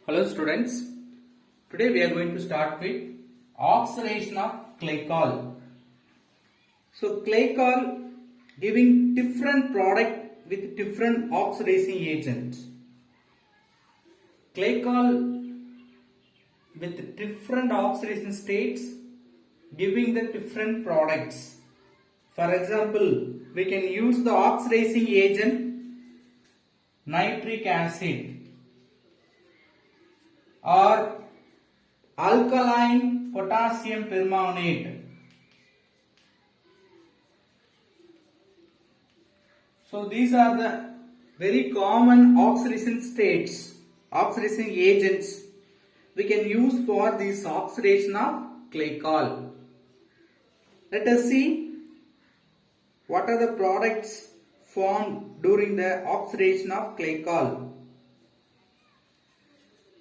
Hello students, today we are going to start with oxidation of glycol. So glycol giving different product with different oxidizing agents. Glycol with different oxidation states giving the different products. For example, we can use the oxidizing agent nitric acid or alkaline potassium permanganate. So these are the very common oxidation states, oxidation agents we can use for this oxidation of glycol. Let us see what are the products formed during the oxidation of glycol.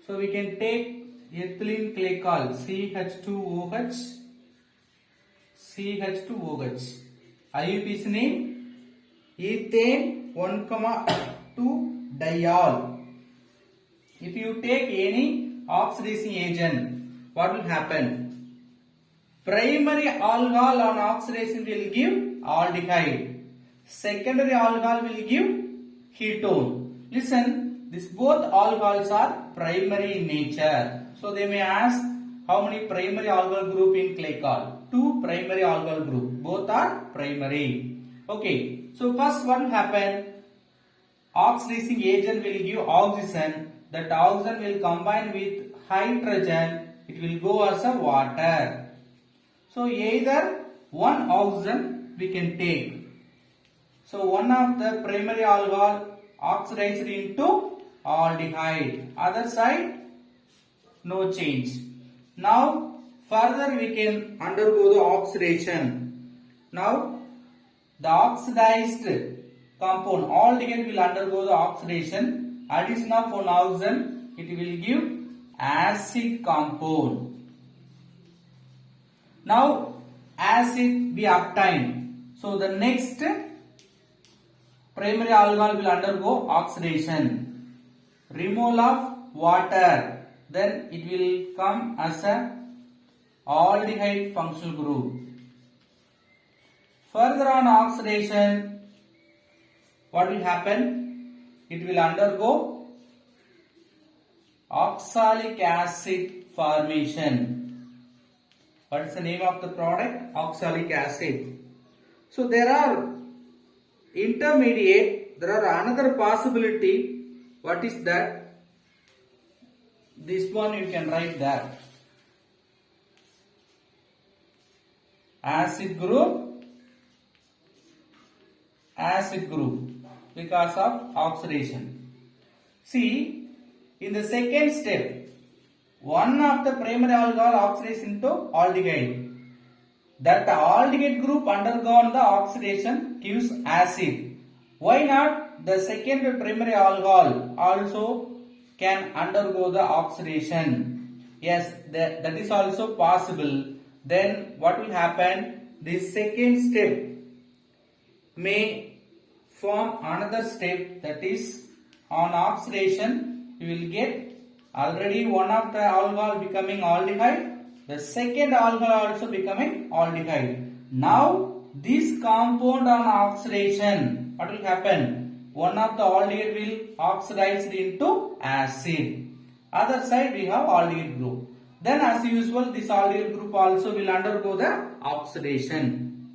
So we can take ethylene glycol CH2OH, CH2OH. IUPAC name ethane 1,2 diol. If you take any oxidizing agent, what will happen? Primary alcohol on oxidation will give aldehyde. Secondary alcohol will give ketone. Listen. These both alcohols are primary in nature. So they may ask how many primary alcohol group in glycol? 2 primary alcohol group. Both are primary. Okay. So first what will happen? Oxidizing agent will give oxygen. That oxygen will combine with hydrogen. It will go as a water. So either one oxygen we can take. So one of the primary alcohol oxidized into aldehyde, other side no change. Now further we can undergo the oxidation. Now the oxidized compound aldehyde will undergo the oxidation. Addition of one oxygen, it will give acid compound. Now acid we obtained. So the next primary alcohol will undergo oxidation. Removal of water, then it will come as a aldehyde functional group. Further on oxidation, what will happen? It will undergo oxalic acid formation. What is the name of the product? Oxalic acid. So there are intermediate, there are another possibility. What is that? This one you can write that. Acid group because of oxidation. See, in the second step, one of the primary alcohol oxidizes into aldehyde. That aldehyde group undergone the oxidation gives acid. Why not? The second primary alcohol also can undergo the oxidation. Yes, that is also possible. Then what will happen? This second step may form another step, that is on oxidation you will get already one of the alcohol becoming aldehyde, the second alcohol also becoming aldehyde. Now this compound on oxidation, what will happen? One of the aldehyde will oxidize into acid. Other side we have aldehyde group. Then as usual this aldehyde group also will undergo the oxidation.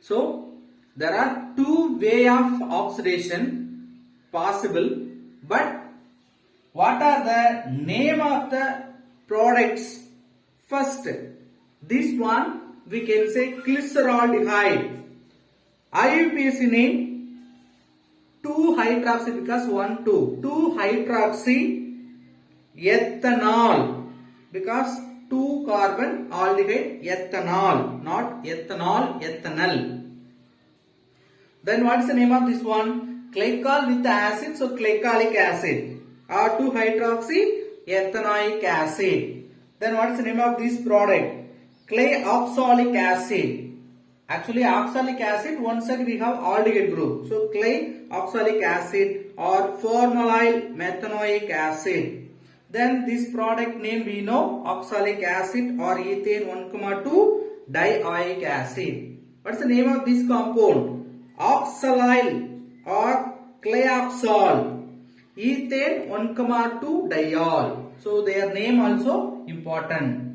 So there are two ways of oxidation possible, but what are the name of the products? First, this one we can say glyceraldehyde. IUPAC name 2-hydroxy because 2-hydroxy ethanol because 2 carbon aldehyde ethanol, not ethanol, ethanol. Then what is the name of this one? Glycol with acid, so glycolic acid or 2-hydroxy ethanoic acid. Then what is the name of this product? Glyoxalic acid. Actually oxalic acid, one side we have aldehyde group. So glyoxalic acid or formaldehyde methanoic acid. Then this product name we know oxalic acid or ethane 1,2 dioic acid. What's the name of this compound? Oxalyl or clayoxal. Ethane 1,2 diol. So their name also important.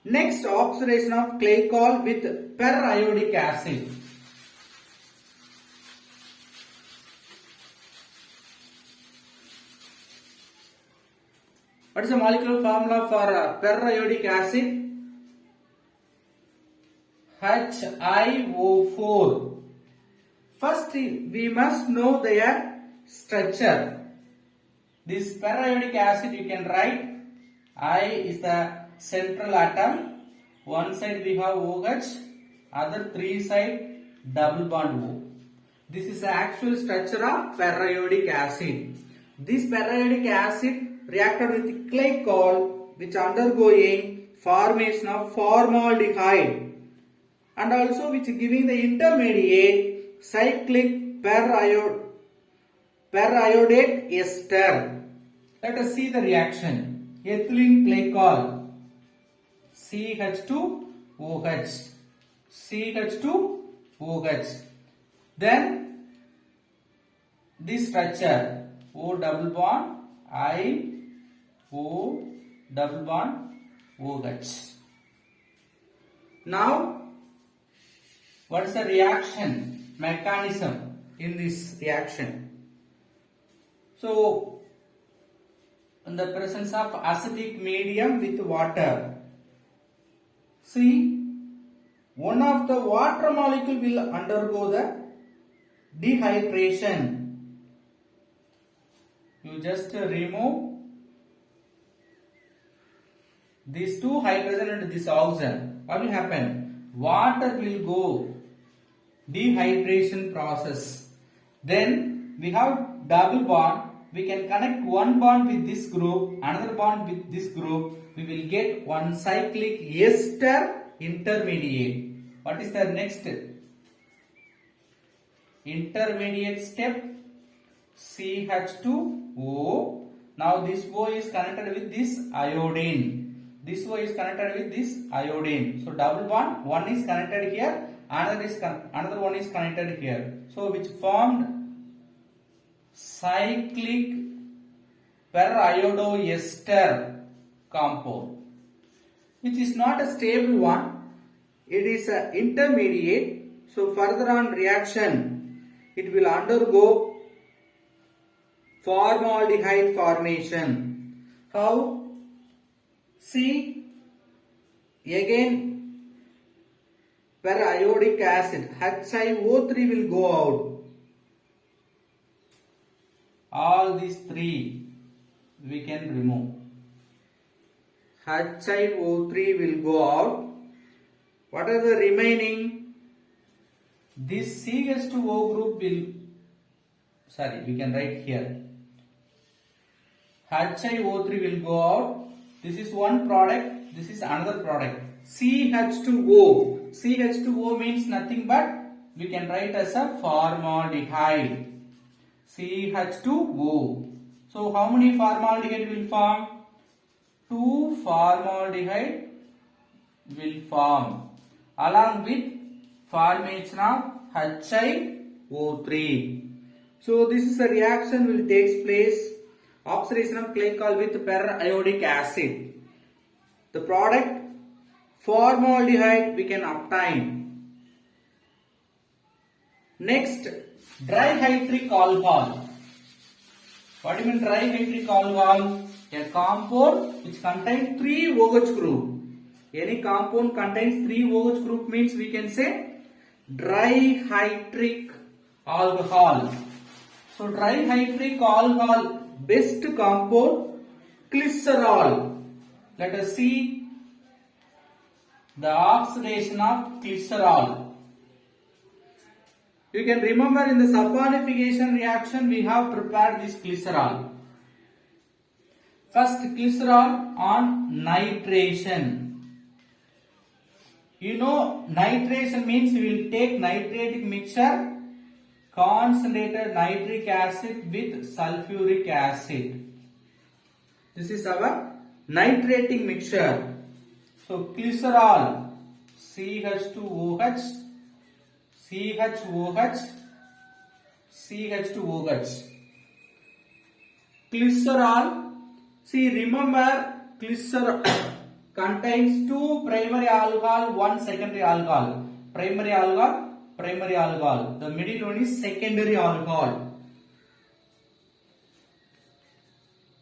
Next, oxidation of glycol with periodic acid. What is the molecular formula for periodic acid? HiO4. First, we must know their structure. This periodic acid you can write I is the central atom. One side we have OH, other three side double bond O. This is the actual structure of periodic acid. This periodic acid reacted with glycol which undergoing formation of formaldehyde and also which giving the intermediate cyclic periodate ester. Let us see the reaction. Ethylene glycol CH2OH CH2OH. Then this structure O double bond I O double bond OH. Now what is the reaction mechanism in this reaction? So in the presence of acidic medium with water, see, one of the water molecule will undergo the dehydration. You just remove these two hydrogen and this oxygen. What will happen? Water will go dehydration process. Then we have double bond. We can connect one bond with this group, another bond with this group. We will get one cyclic ester intermediate. What is the next intermediate step? CH2O. Now this O is connected with this iodine. This O is connected with this iodine. So double bond, one is connected here, another one is connected here. So which formed cyclic peroiodoester compound, which is not a stable one. It is an intermediate. So further on reaction, it will undergo formaldehyde formation. How? See, again periodic acid HiO3 will go out. All these three we can remove. HiO3 will go out. What are the remaining? This CH2O group will, we can write here. HiO3 will go out. This is one product, this is another product. CH2O. CH2O means nothing but we can write as a formaldehyde. CH2O. So how many formaldehyde will form? 2 formaldehyde will form along with formation of HiO3. So this is a reaction will take place. Oxidation of glycol with periodic acid. The product formaldehyde we can obtain. Next, dihydric alcohol. What do you mean dihydric alcohol? A compound which contains 3 OH group. Any compound contains 3 OH group means we can say dihydric alcohol. So dihydric alcohol best compound glycerol. Let us see the oxidation of glycerol. You can remember in the saponification reaction we have prepared this glycerol. First glycerol on nitration. You know nitration means we will take nitratic mixture, concentrated nitric acid with sulfuric acid. This is our nitrating mixture. So glycerol, CH2OH, CHOH, CH2OH. Glycerol, see remember glycerol contains two primary alcohol, one secondary alcohol. Primary alcohol, primary alcohol. The middle one is secondary alcohol.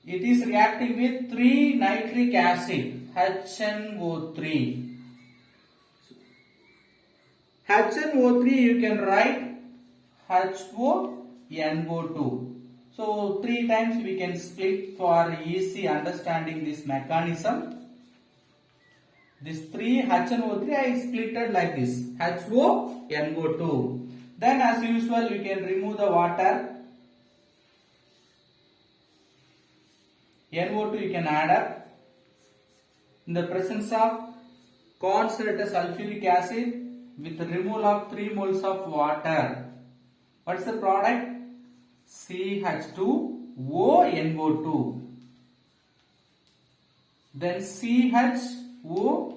It is reacting with 3 nitric acid, HNO3. HNO3 you can write HONO2. So 3 times we can split for easy understanding this mechanism. This 3 HNO3 I splitted like this, HONO2. Then as usual you can remove the water. NO2 you can add up. In the presence of concentrated sulfuric acid with the removal of 3 moles of water. What is the product? CH2ONO2. Then CHONO2.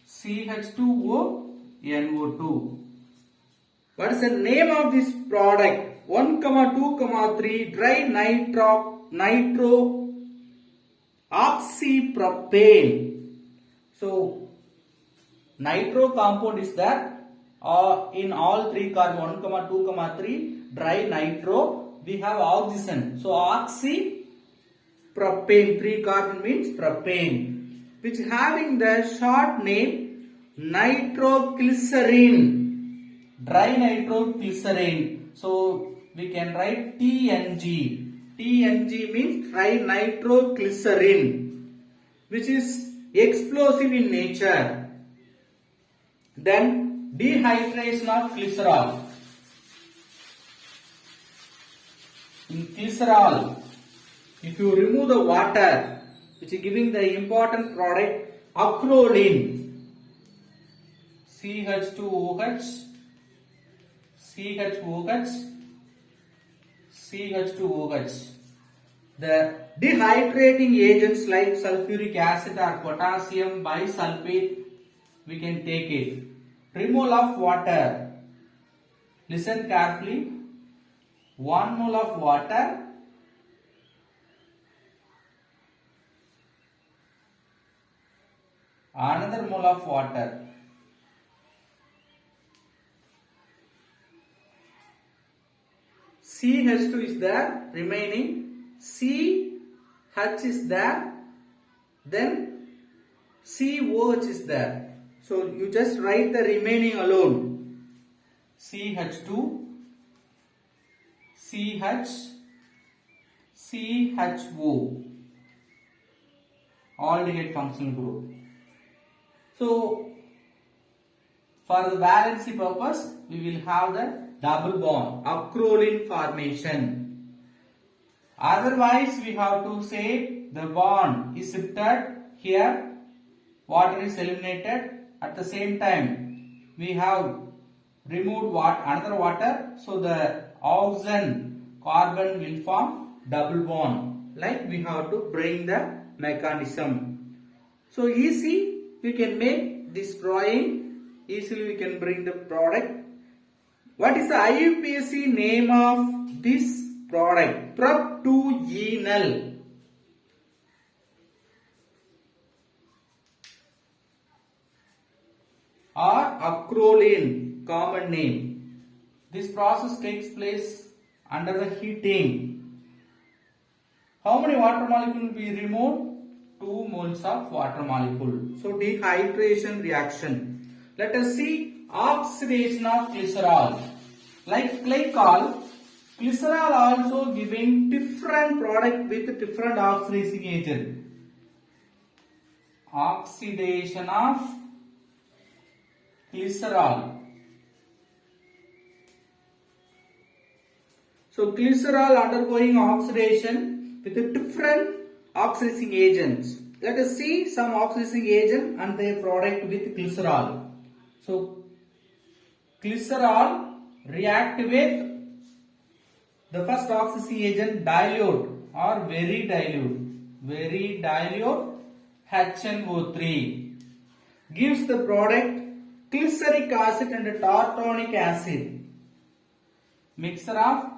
CH2ONO2. What is the name of this product? 1, 2, 3 dry nitro oxypropane. So nitro compound is there in all 3 carbon 1, 2, 3 dry nitro. We have oxygen. So oxypropane, 3 carbon means propane, which having the short name nitroglycerin. Dry nitroglycerin. So we can write TNG. TNG means dry nitroglycerin, which is explosive in nature. Then dehydration of glycerol. In glycerol, if you remove the water, which is giving the important product acrolein, CH2OH, CHOH, CH2OH. The dehydrating agents like sulfuric acid or potassium bisulfate, we can take it. Removal of water. Listen carefully. 1 mole of water, another mole of water. CH2 is there, remaining CH is there, then COH is there. So you just write the remaining alone. CH2, CH, CHO, aldehyde functional group. So for the valency purpose, we will have the double bond, acrolein formation. Otherwise, we have to say the bond is shifted here, water is eliminated. At the same time, we have removed another water, so the oxygen carbon will form double bond. Like we have to bring the mechanism. So easy, we can make this drawing. Easily we can bring the product. What is the IUPAC name of this product? Prop2enal. Or acrolein, common name. This process takes place under the heating. How many water molecule will be removed? 2 moles of water molecule. So dehydration reaction. Let us see oxidation of glycerol. Like glycol, glycerol also giving different product with different oxidizing agent. Oxidation of glycerol. So glycerol undergoing oxidation with different oxidizing agents. Let us see some oxidizing agent and their product with glycerol. So glycerol react with The first oxidizing agent dilute or very dilute HNO3 gives the product glyceric acid and tartanic acid. Mixture of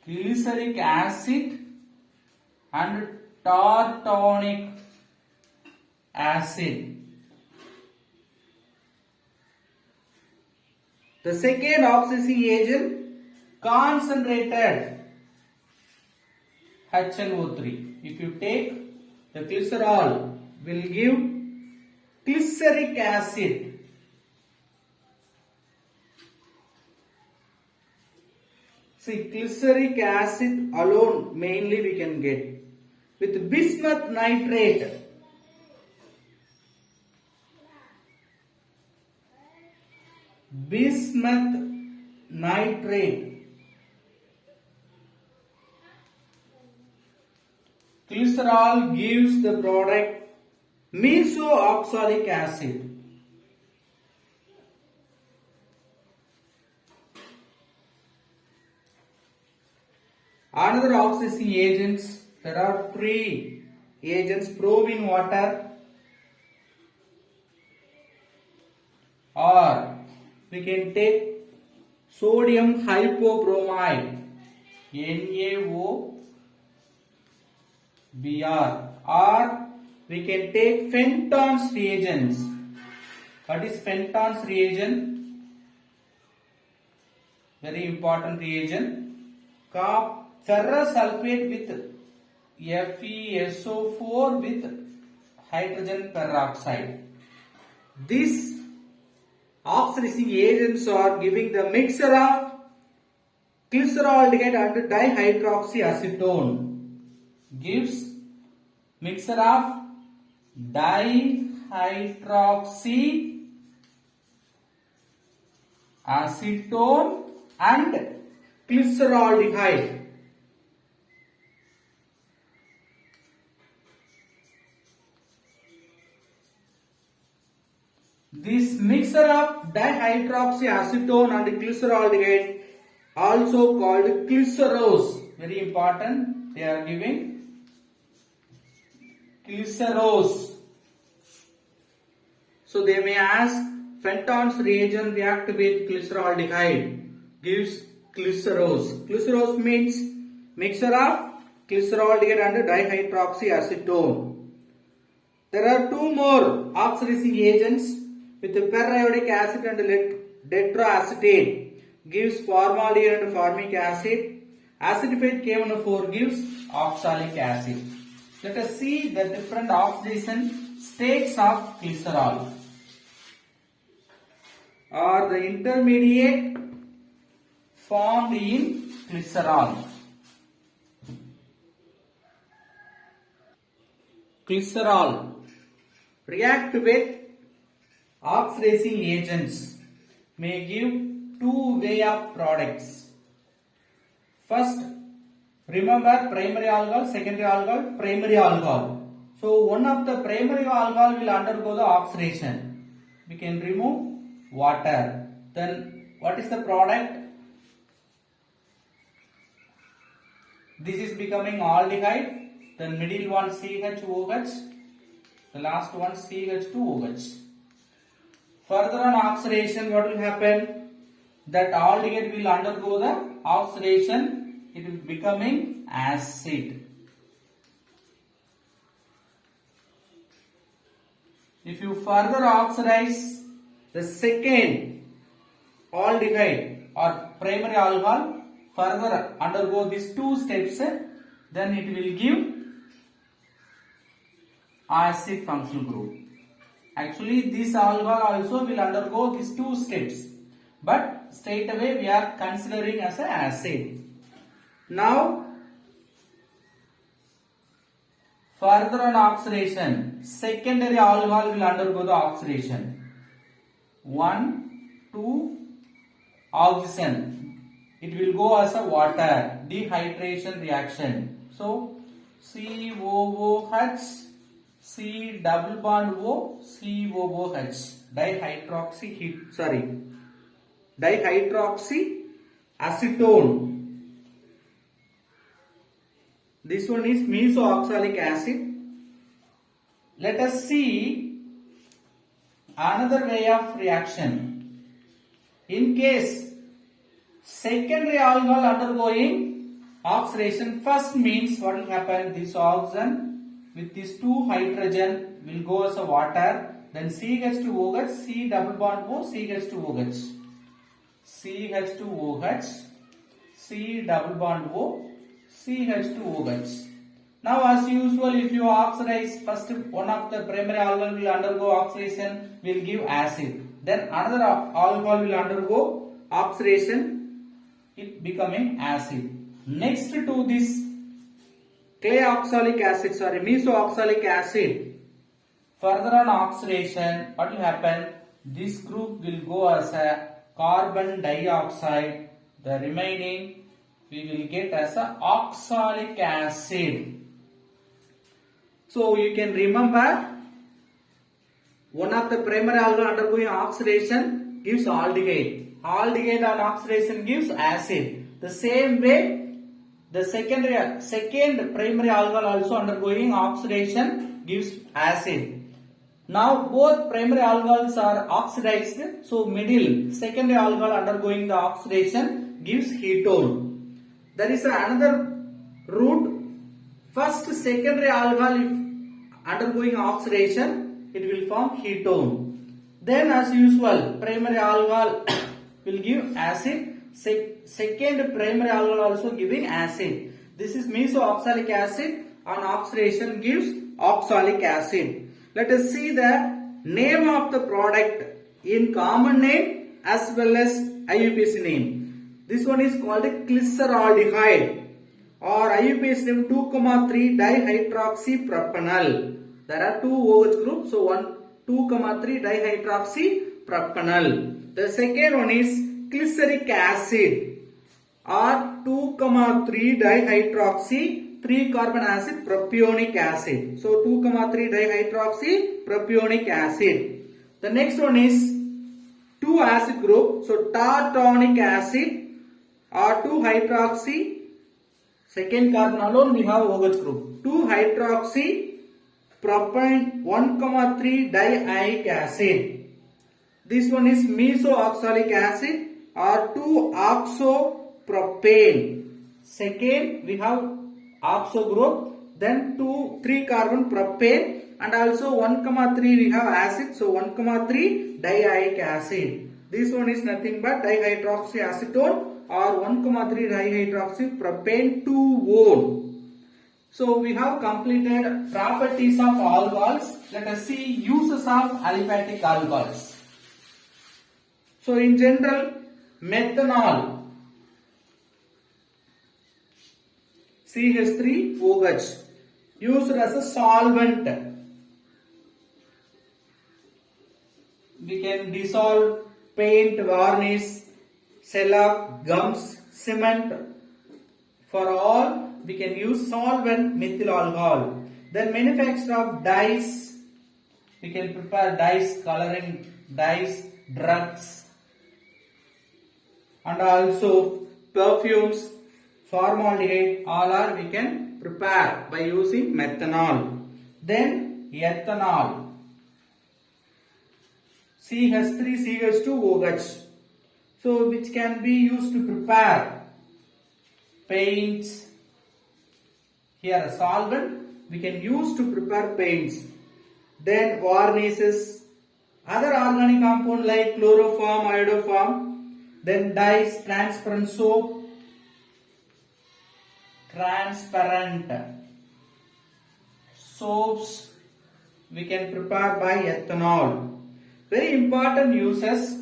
glyceric acid and tartanic acid. The second oxidizing agent concentrated HNO3. If you take the glycerol, will give glyceric acid. See, glyceric acid alone mainly we can get. With bismuth nitrate, glycerol gives the product mesoxalic acid. Another oxidizing agents, there are 3 agents: bromine water, or we can take sodium hypobromide, NaOBr, or we can take Fenton's reagents. What is Fenton's reagent? Very important reagent. Ferrous sulfate with FeSO4 with hydrogen peroxide. These oxidizing agents are giving the mixture of glyceraldehyde and dihydroxyacetone. Gives mixture of dihydroxyacetone and glyceraldehyde. This mixture of dihydroxyacetone and glyceraldehyde, also called glycerose, very important, they are giving glycerose. So they may ask, Fenton's reagent react with glyceraldehyde, gives glycerose. Glycerose means mixture of glyceraldehyde and dihydroxyacetone. There are 2 more oxidizing agents with periodic acid and tetraacetate, gives formaldehyde and formic acid. Acidified K1O4 gives oxalic acid. Let us see the different oxidation states of glycerol. Or the intermediate formed in glycerol. Glycerol react with oxidizing agents, may give 2 way of products. First, remember primary alcohol, secondary alcohol, primary alcohol. So one of the primary alcohol will undergo the oxidation. We can remove water. Then what is the product? This is becoming aldehyde. Then middle one CHOH. The last one CH2OH. Further on oxidation, what will happen? That aldehyde will undergo the oxidation. It will becoming acid. If you further oxidize the second aldehyde or primary alcohol, further undergo these 2 steps, then it will give acid functional group. Actually, this alcohol also will undergo these 2 steps, but straight away we are considering as an acid. Now, further on oxidation, secondary alcohol will undergo the oxidation. 1, 2, oxygen. It will go as a water, dehydration reaction. So, COOH, C double bond O, COOH, dihydroxyacetone. This one is mesoxalic acid. Let us see another way of reaction. In case secondary alcohol undergoing oxidation, first means what will happen? This oxygen with these two hydrogen will go as a water. Then CH2OH, C double bond O, CH2OH. CH2OH, C double bond O, CH2OH. Now as usual, if you oxidize, first one of the primary alcohol will undergo oxidation, will give acid. Then another alcohol will undergo oxidation, it becoming acid. Next to this clay oxalic acid, mesoxalic acid, further on oxidation, what will happen? This group will go as a carbon dioxide. The remaining we will get as a oxalic acid. So you can remember, one of the primary alcohol undergoing oxidation gives aldehyde. Aldehyde on oxidation gives acid. The same way, the second primary alcohol also undergoing oxidation gives acid. Now both primary alcohols are oxidized, so middle secondary alcohol undergoing the oxidation gives ketone. There is another route. First secondary alcohol, if undergoing oxidation, it will form ketone. Then as usual, primary alcohol will give acid. Second primary alcohol also giving acid. This is mesoxalic acid. On oxidation gives oxalic acid. Let us see the name of the product in common name as well as IUPAC name. This one is called glyceraldehyde, or IUPAC name 2,3 dihydroxypropanol. There are two OH groups, so 2,3 dihydroxypropanol. The second one is glyceric acid, or 2,3 dihydroxy 3 carbon acid propionic acid. So 2,3 dihydroxy propionic acid. The next one is 2 acid group, so tartanic acid, or 2 hydroxy, second carbon alone we have OH group, 2 hydroxy propane 1,3 dioic acid. This one is mesoxalic acid, or 2 oxopropane. Second we have oxo group, then 3 carbon propane, and also 1,3 we have acid, so 1,3 dioic acid. This one is nothing but dihydroxyacetone, or 1,3 dihydroxypropane 2-one. So we have completed properties of alcohols. Let us see uses of aliphatic alcohols. So in general, methanol, CH3OH, used as a solvent. We can dissolve paint, varnish, shellac, gums, cement. For all, we can use solvent methyl alcohol. Then manufacture of dyes. We can prepare dyes, coloring dyes, drugs, and also perfumes, formaldehyde, all are we can prepare by using methanol. Then ethanol, CH3CH2OH, so which can be used to prepare paints. Here a solvent we can use to prepare paints. Then varnishes, other organic compound like chloroform, iodoform. Then dyes, transparent soap, transparent soaps we can prepare by ethanol. Very important uses.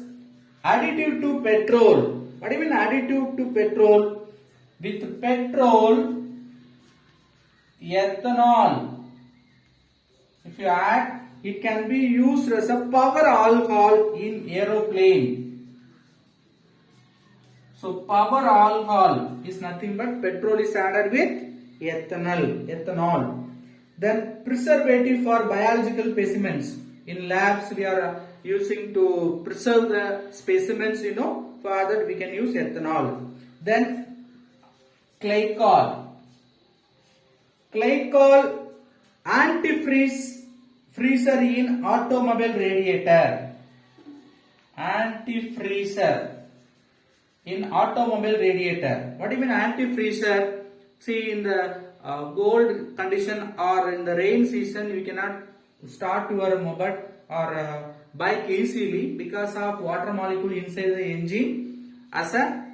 Additive to petrol. What do you mean additive to petrol? With petrol, ethanol, if you add, it can be used as a power alcohol in aeroplane. So power alcohol is nothing but petrol is added with ethanol. Then preservative for biological specimens. In labs we are using to preserve the specimens, for that we can use ethanol. Then glycol. Glycol antifreeze freezer in automobile radiator. Antifreezer in automobile radiator. What do you mean antifreezer? See, in the cold condition or in the rain season, you cannot start your mobile or bike easily because of water molecule inside the engine as a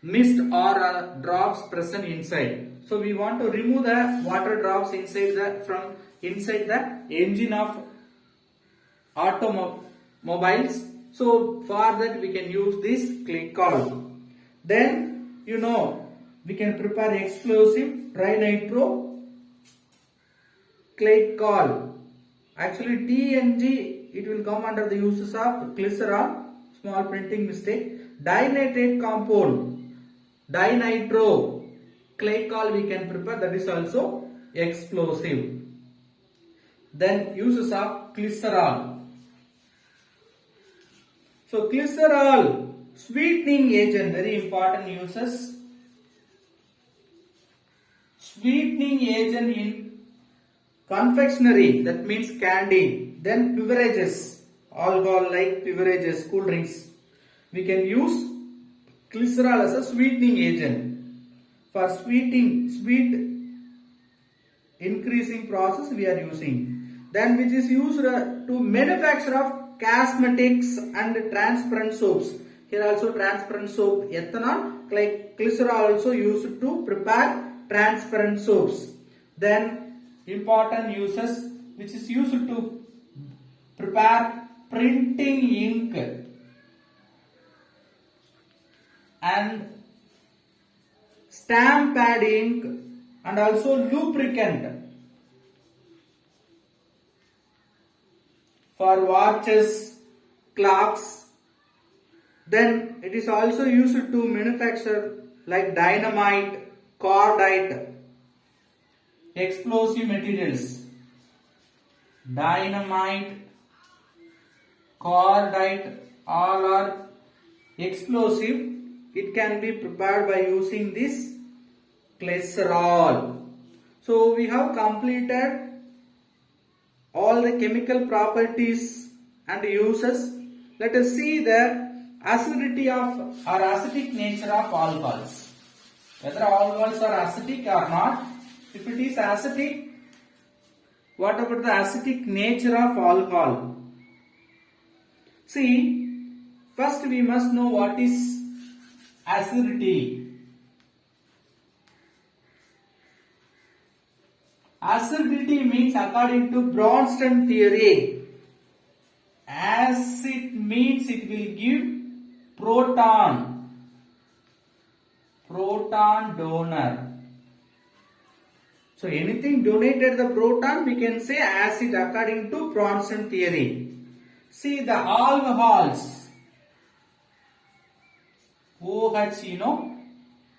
mist or drops present inside. So we want to remove the water drops from inside the engine of automobiles. So for that we can use this glycol. Then we can prepare explosive trinitro glycol. Actually TNG, it will come under the uses of glycerol, small printing mistake. Dinitrate compound, dinitro glycol we can prepare, that is also explosive. Then uses of glycerol. So glycerol, sweetening agent, very important uses. Sweetening agent in confectionery, that means candy. Then beverages, alcohol like beverages, cool drinks. We can use glycerol as a sweetening agent. For sweet increasing process we are using. Then which is used to manufacture of cosmetics and transparent soaps. Here also transparent soap, ethanol, like glycerol also used to prepare transparent soaps. Then important uses which is used to prepare printing ink and stamp pad ink and also lubricant for watches, clocks. Then it is also used to manufacture like dynamite, cordite, explosive materials. Dynamite, cordite, all are explosive. It can be prepared by using this glycerol. So we have completed all the chemical properties and uses. Let us see the acidity of or acidic nature of alcohols. Whether alcohols are acidic or not. If it is acidic, what about the acidic nature of alcohol? See, first we must know what is acidity. Acidity means, according to Bronsted theory, acid means it will give proton donor. So anything donated the proton, we can say acid according to Bronsted theory. See the alcohols, OH,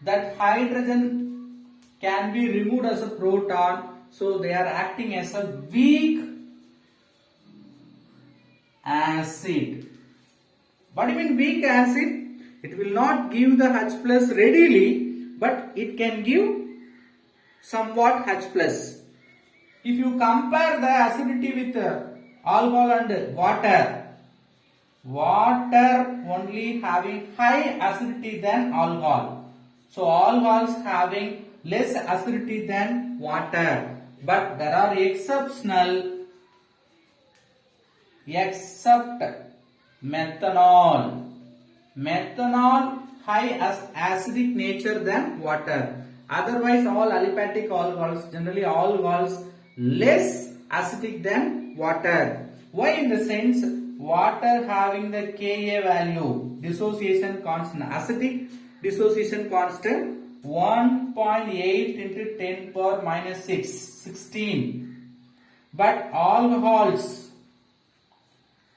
that hydrogen can be removed as a proton. So they are acting as a weak acid. What do you mean weak acid? It will not give the H plus readily, but it can give somewhat H plus. If you compare the acidity with alcohol and water only having high acidity than alcohol. So alcohols having less acidity than water. But there are except methanol. Methanol high acidic nature than water. Otherwise all aliphatic alcohols, generally alcohols less acidic than water. Why? In the sense, water having the Ka value, dissociation constant, acidic dissociation constant 1.8 into 10 power minus 6, 16. But alcohols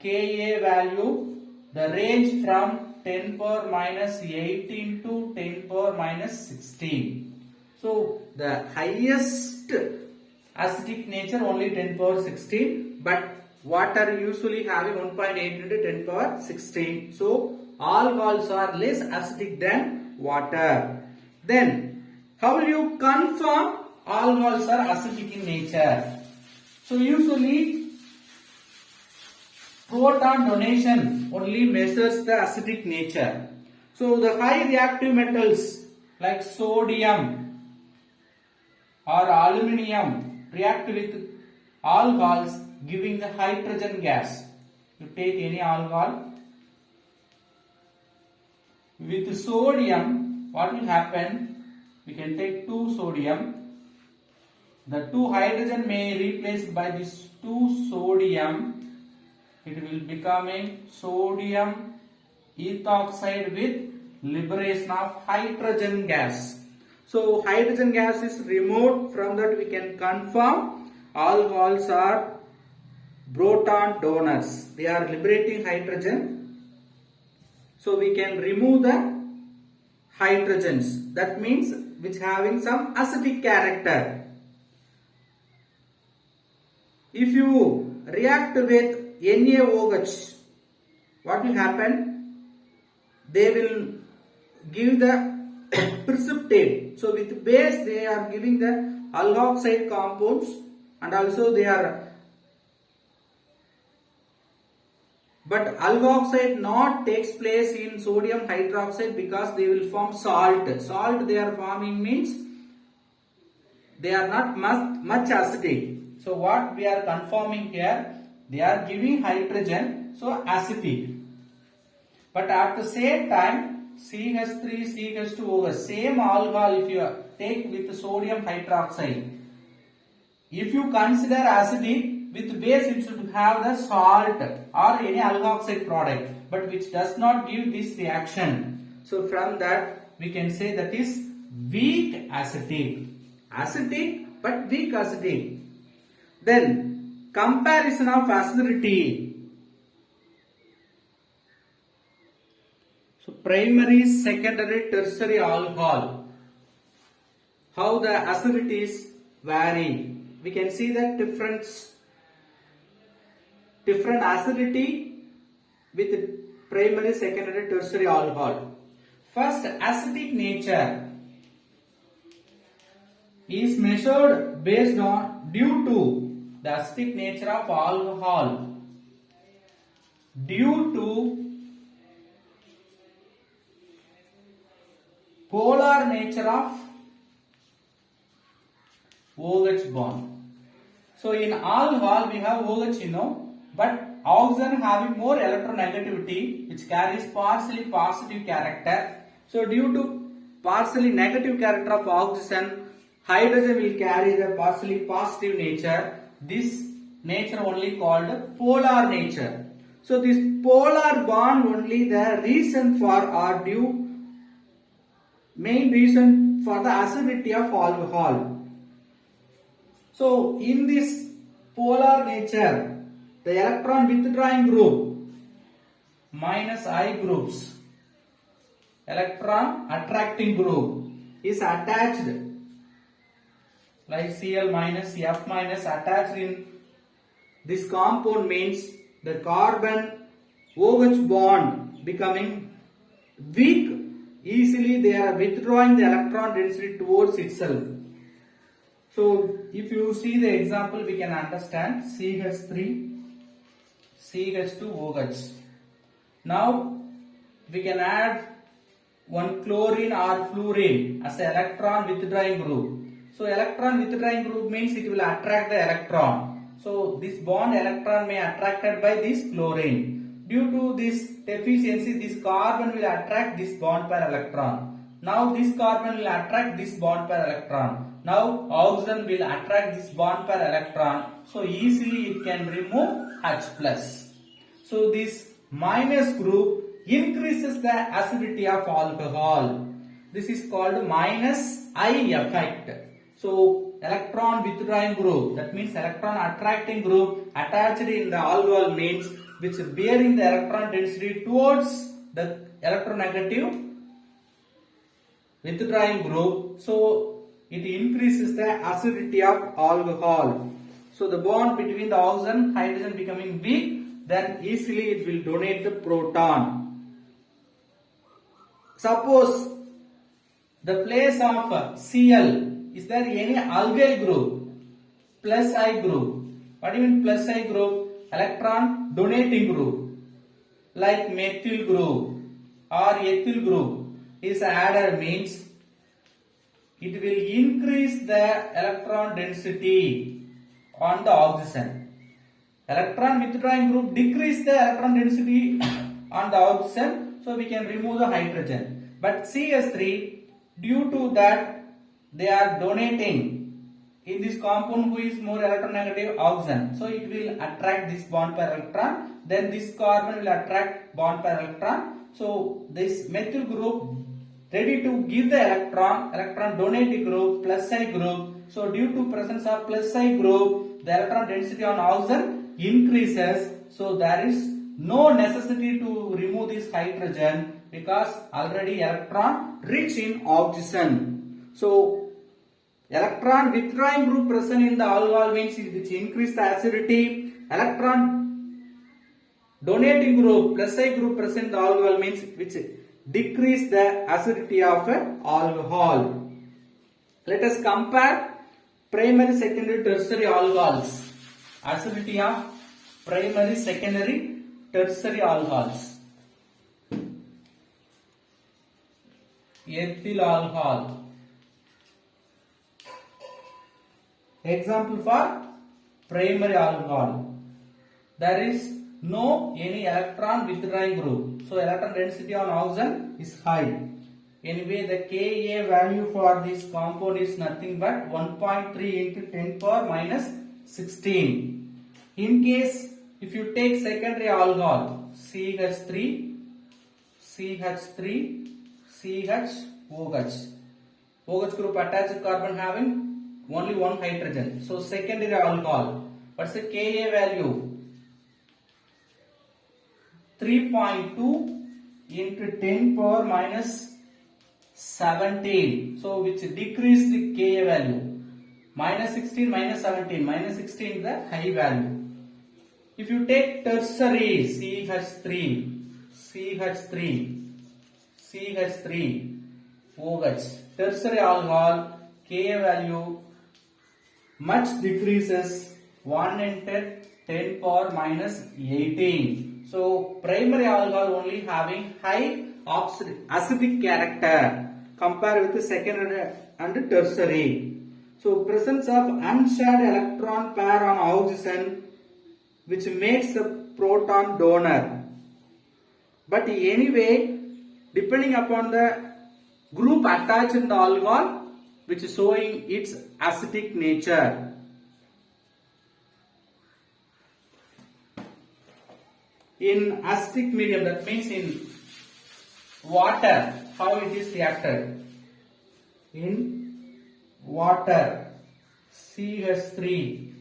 Ka value, the range from 10 power minus 18 to 10 power minus 16. So the highest acidic nature only 10 power 16, but water usually having 1.8 into 10 power 16. So alcohols are less acidic than water. Then, how will you confirm alcohols are acidic in nature? So, usually proton donation only measures the acidic nature. So, the high reactive metals like sodium or aluminium react with alcohols giving the hydrogen gas. You take any alcohol with sodium, what will happen? We can take 2 sodium. The 2 hydrogen may replace by this 2 sodium. It will become a sodium ethoxide with liberation of hydrogen gas. So hydrogen gas is removed. From that we can confirm alcohols are proton donors. They are liberating hydrogen. So we can remove the hydrogens. That means which having some acidic character. If you react with NaOH, what will happen? They will give the precipitate. So with base they are giving the alkoxide compounds, and also they are, but alkoxide not takes place in sodium hydroxide because they will form salt. Salt they are forming means they are not much acidic. So what we are confirming here, they are giving hydrogen, so acidic. But at the same time, CH3, CH2OH, same alcohol if you take with sodium hydroxide. If you consider acidic, with base it should have the salt or any alkoxide product, but which does not give this reaction. So from that we can say that is weak acidic. Acidic but weak acidic. Then comparison of acidity. So primary, secondary, tertiary alcohol. How the acidities vary. We can see that different acidity with primary, secondary, tertiary alcohol. First, acidic nature is measured based on due to the acidic nature of alcohol due to polar nature of OH bond. So in alcohol we have OH, but oxygen having more electronegativity, which carries partially positive character. So due to partially negative character of oxygen, hydrogen will carry the partially positive nature. This nature only called polar nature. So this polar bond only the reason for or due main reason for the acidity of alcohol. So in this polar nature, the electron withdrawing group minus I groups, electron attracting group is attached like Cl minus F minus attached in this compound, means the carbon OH bond becoming weak. Easily they are withdrawing the electron density towards itself. So if you see the example, we can understand CH3, CH2OH. Now we can add one chlorine or fluorine as an electron withdrawing group. So electron withdrawing group means it will attract the electron. So this bond electron may attracted by this chlorine. Due to this deficiency, this carbon will attract this bond pair electron. Now this carbon will attract this bond pair electron. Now oxygen will attract this bond pair electron. So easily it can remove H plus. So this minus group increases the acidity of alcohol. This is called minus I effect. So electron withdrawing group, that means electron attracting group attached in the alcohol means which bearing the electron density towards the electronegative withdrawing group. So it increases the acidity of alcohol. So the bond between the oxygen hydrogen becoming weak, then easily it will donate the proton. Suppose the place of Cl, is there any alkyl group? Plus I group. What do you mean plus I group? Electron donating group. Like methyl group or ethyl group is added means it will increase the electron density on the oxygen. Electron withdrawing group decrease the electron density on the oxygen, so we can remove the hydrogen. But CS3, due to that they are donating in this compound who is more electronegative, oxygen, so it will attract this bond pair electron, then this carbon will attract bond pair electron, so this methyl group ready to give the electron donating group, plus I group. So due to presence of plus I group, the electron density on oxygen increases, so there is no necessity to remove this hydrogen because already electron rich in oxygen. So electron withdrawing group present in the alcohol means which increase the acidity. Electron donating group, plus I group present in the alcohol means which decrease the acidity of alcohol. Let us compare primary, secondary, tertiary alcohols. Acidity of primary, secondary, tertiary alcohols. Ethyl alcohol. Example for primary alcohol. There is no any electron withdrawing group, so electron density on oxygen is high. Anyway, the Ka value for this compound is nothing but 1.3 into 10 power minus 16. In case if you take secondary alcohol, CH3, CH3, CHOH. OH group attached carbon having only one hydrogen. So secondary alcohol. What's the Ka value? 3.2 into 10 power minus 17. So which decrease the Ka value. Minus 16 minus 17. Minus 16 is the high value. If you take tertiary CH3, OH, tertiary alcohol, Ka value much decreases 1 into 10 power minus 18. So primary alcohol only having high acidic character compared with the secondary and tertiary. So presence of unshared electron pair on oxygen which makes the proton donor. But anyway, depending upon the group attached in the alcohol which is showing its acidic nature. In acidic medium, that means in water, how it is reacted? In water, CH3,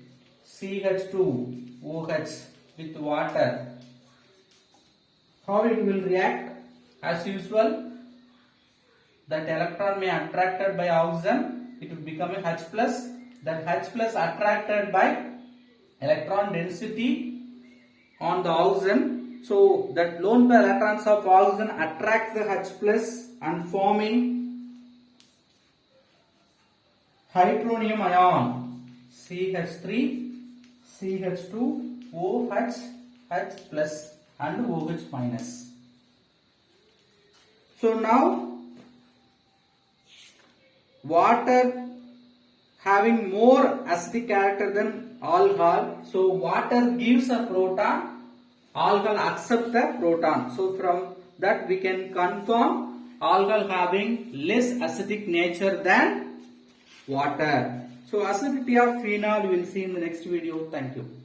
CH2, OH with water. How it will react? As usual, that electron may attracted by oxygen, it will become a H plus. That H plus attracted by electron density on the oxygen. So that lone pair electrons of oxygen attracts the H plus and forming hydronium ion CH3, CH2, OH, H plus and OH minus. So now water having more acidic character than alcohol. So water gives a proton, alcohol accepts the proton. So from that we can confirm alcohol having less acidic nature than water. So acidity of phenol we will see in the next video. Thank you.